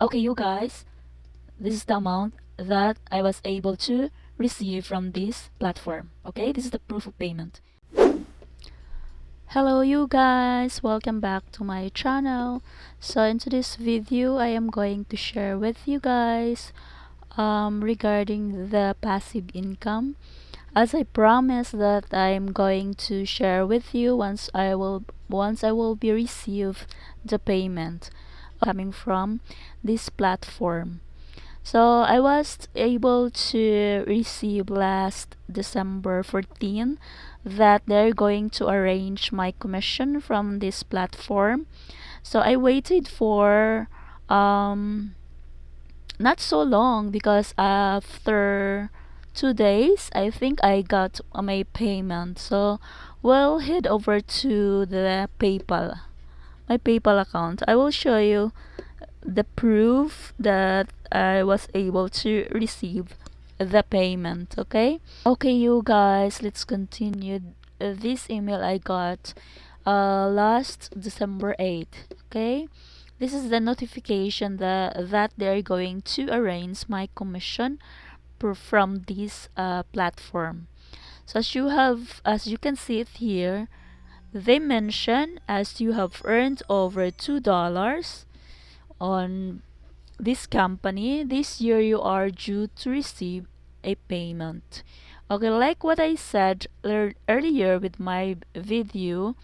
Okay, you guys, this is the amount that I was able to receive from this platform. Okay, this is the proof of payment. Hello you guys, welcome back to my channel. So in today's video, I am going to share with you guys regarding the passive income. As I promised that I'm going to share with you once I will be receive the payment coming from this platform. So I was able to receive last December 14 that they're going to arrange my commission from this platform. So I waited for not so long because after 2 days I think I got my payment. So we'll head over to the my PayPal account. I will show you the proof that I was able to receive the payment. Okay, you guys, let's continue. This email I got last December 8th. Okay, this is the notification that they're going to arrange my commission from this platform. So as you can see it here, they mention as you have earned over $2 on this company this year, you are due to receive a payment. Okay, like what I said earlier with my video,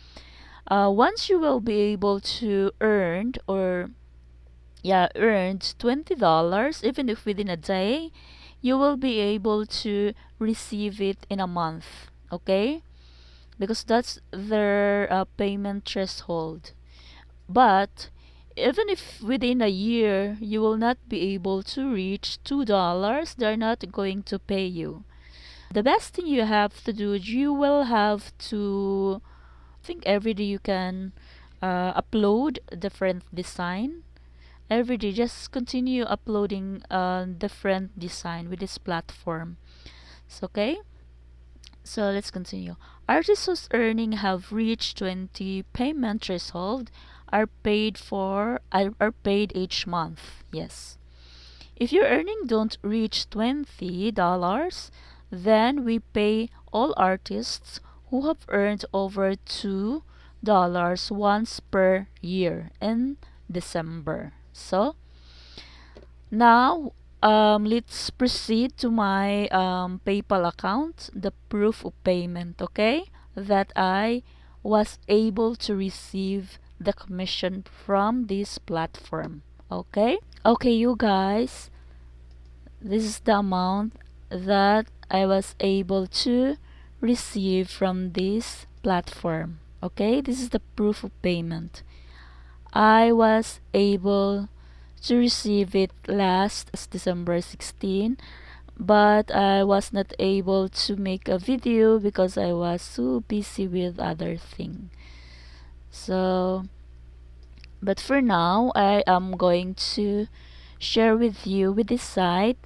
once you will be able to earned $20, even if within a day, you will be able to receive it in a month. Okay, because that's their payment threshold. But even if within a year you will not be able to reach $2, they're not going to pay you. The best thing you have to do, you will have to think every day you can upload different design. Every day, just continue uploading different design with this platform. So, okay, so let's continue. Artists whose earning have reached 20 payment threshold are paid each month. Yes. If your earning don't reach $20, then we pay all artists who have earned over $2 once per year in December. So now let's proceed to my PayPal account, the proof of payment, okay? That I was able to receive the commission from this platform, okay? Okay, you guys, this is the amount that I was able to receive from this platform, okay? This is the proof of payment. I was able to receive it last December 16, but I was not able to make a video because I was so busy with other thing. So but for now, I am going to share with you with this site,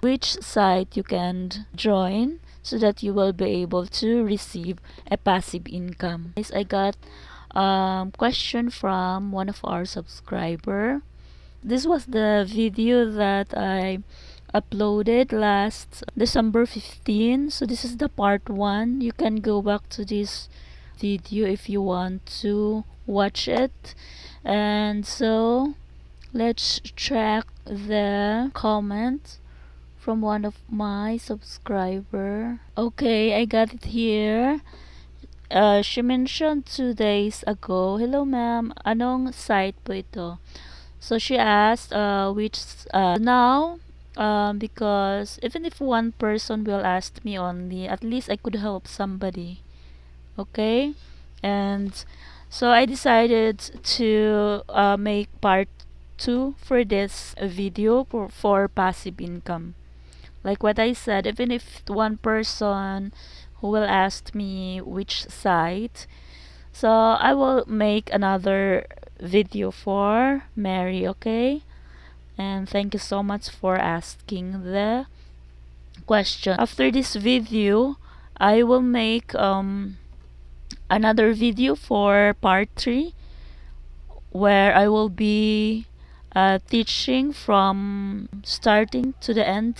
which site you can join so that you will be able to receive a passive income. Yes, I got question from one of our subscriber. This was the video that I uploaded last December 15. So this is the part 1. You can go back to this video if you want to watch it. And so let's check the comment from one of my subscriber. Okay, I got it here. She mentioned 2 days ago, hello ma'am, anong site po ito? So she asked which now because even if one person will ask me only, at least I could help somebody. Okay, and so I decided to make part 2 for this video for passive income. Like what I said, even if one person who will ask me which site, so I will make another video for Mary, okay? And thank you so much for asking the question. After this video, I will make another video for part 3 where I will be teaching from starting to the end.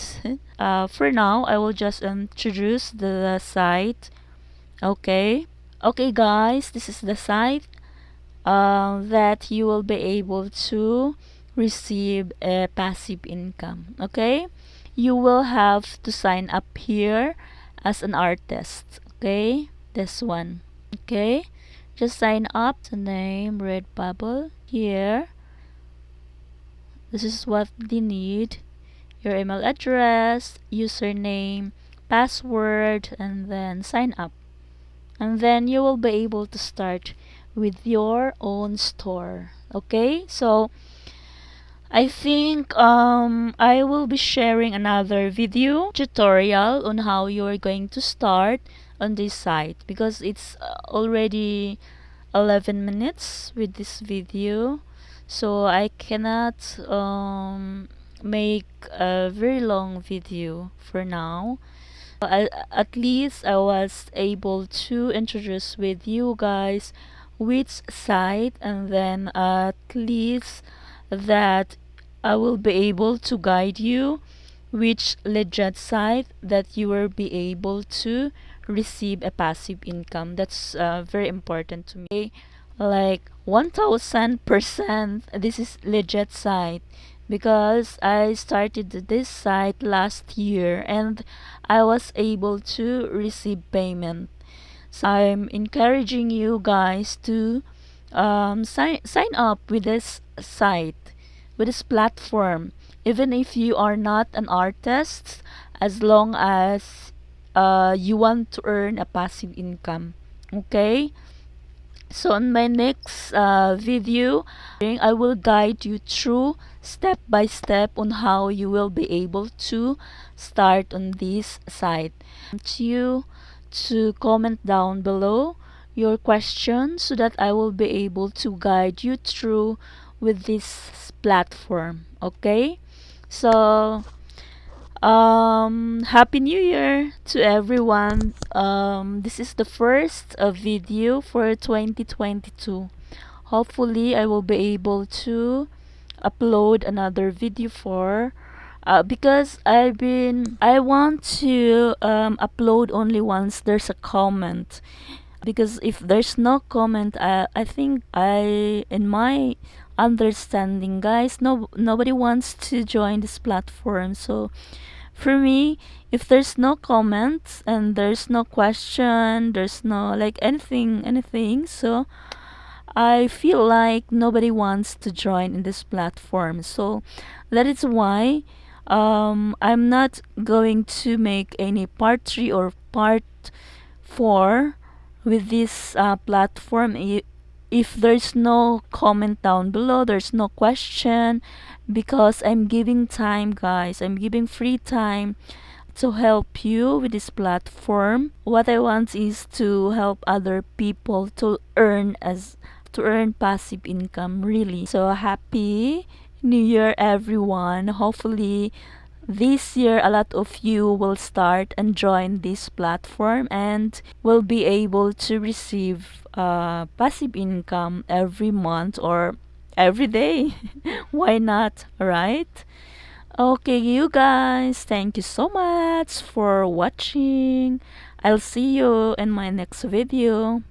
For now, I will just introduce the site. Okay. Okay, guys, this is the site that you will be able to receive a passive income. Okay, you will have to sign up here as an artist. Okay, this one. Okay, just sign up. The name Redbubble here. This is what they need: your email address, username, password, and then sign up. And then you will be able to start with your own store. Okay, so I think I will be sharing another video tutorial on how you are going to start on this site, because it's already 11 minutes with this video, so I cannot make a very long video for now. At least I was able to introduce with you guys which site, and then at least that I will be able to guide you which legit site that you will be able to receive a passive income. That's very important to me. Like 1000% this is legit site, because I started this site last year and I was able to receive payment. So I'm encouraging you guys to sign up with this site, with this platform, even if you are not an artist, as long as you want to earn a passive income. Okay, so in my next video, I will guide you through step by step on how you will be able to start on this site. I want you to comment down below your questions so that I will be able to guide you through with this platform. Okay, so Happy New Year to everyone. This is the first video for 2022. Hopefully I will be able to upload another video for because I want to upload only once there's a comment, because if there's no comment, I think in my understanding, guys, nobody wants to join this platform. So for me, if there's no comments and there's no question, there's no like anything, so I feel like nobody wants to join in this platform. So that is why I'm not going to make any part 3 or part 4 with this platform. If there's no comment down below, there's no question, because I'm giving time, guys. I'm giving free time to help you with this platform. What I want is to help other people to earn passive income, really. So happy New Year, everyone. Hopefully this year a lot of you will start and join this platform and will be able to receive passive income every month or every day. Why not, right? Okay, you guys, thank you so much for watching. I'll see you in my next video.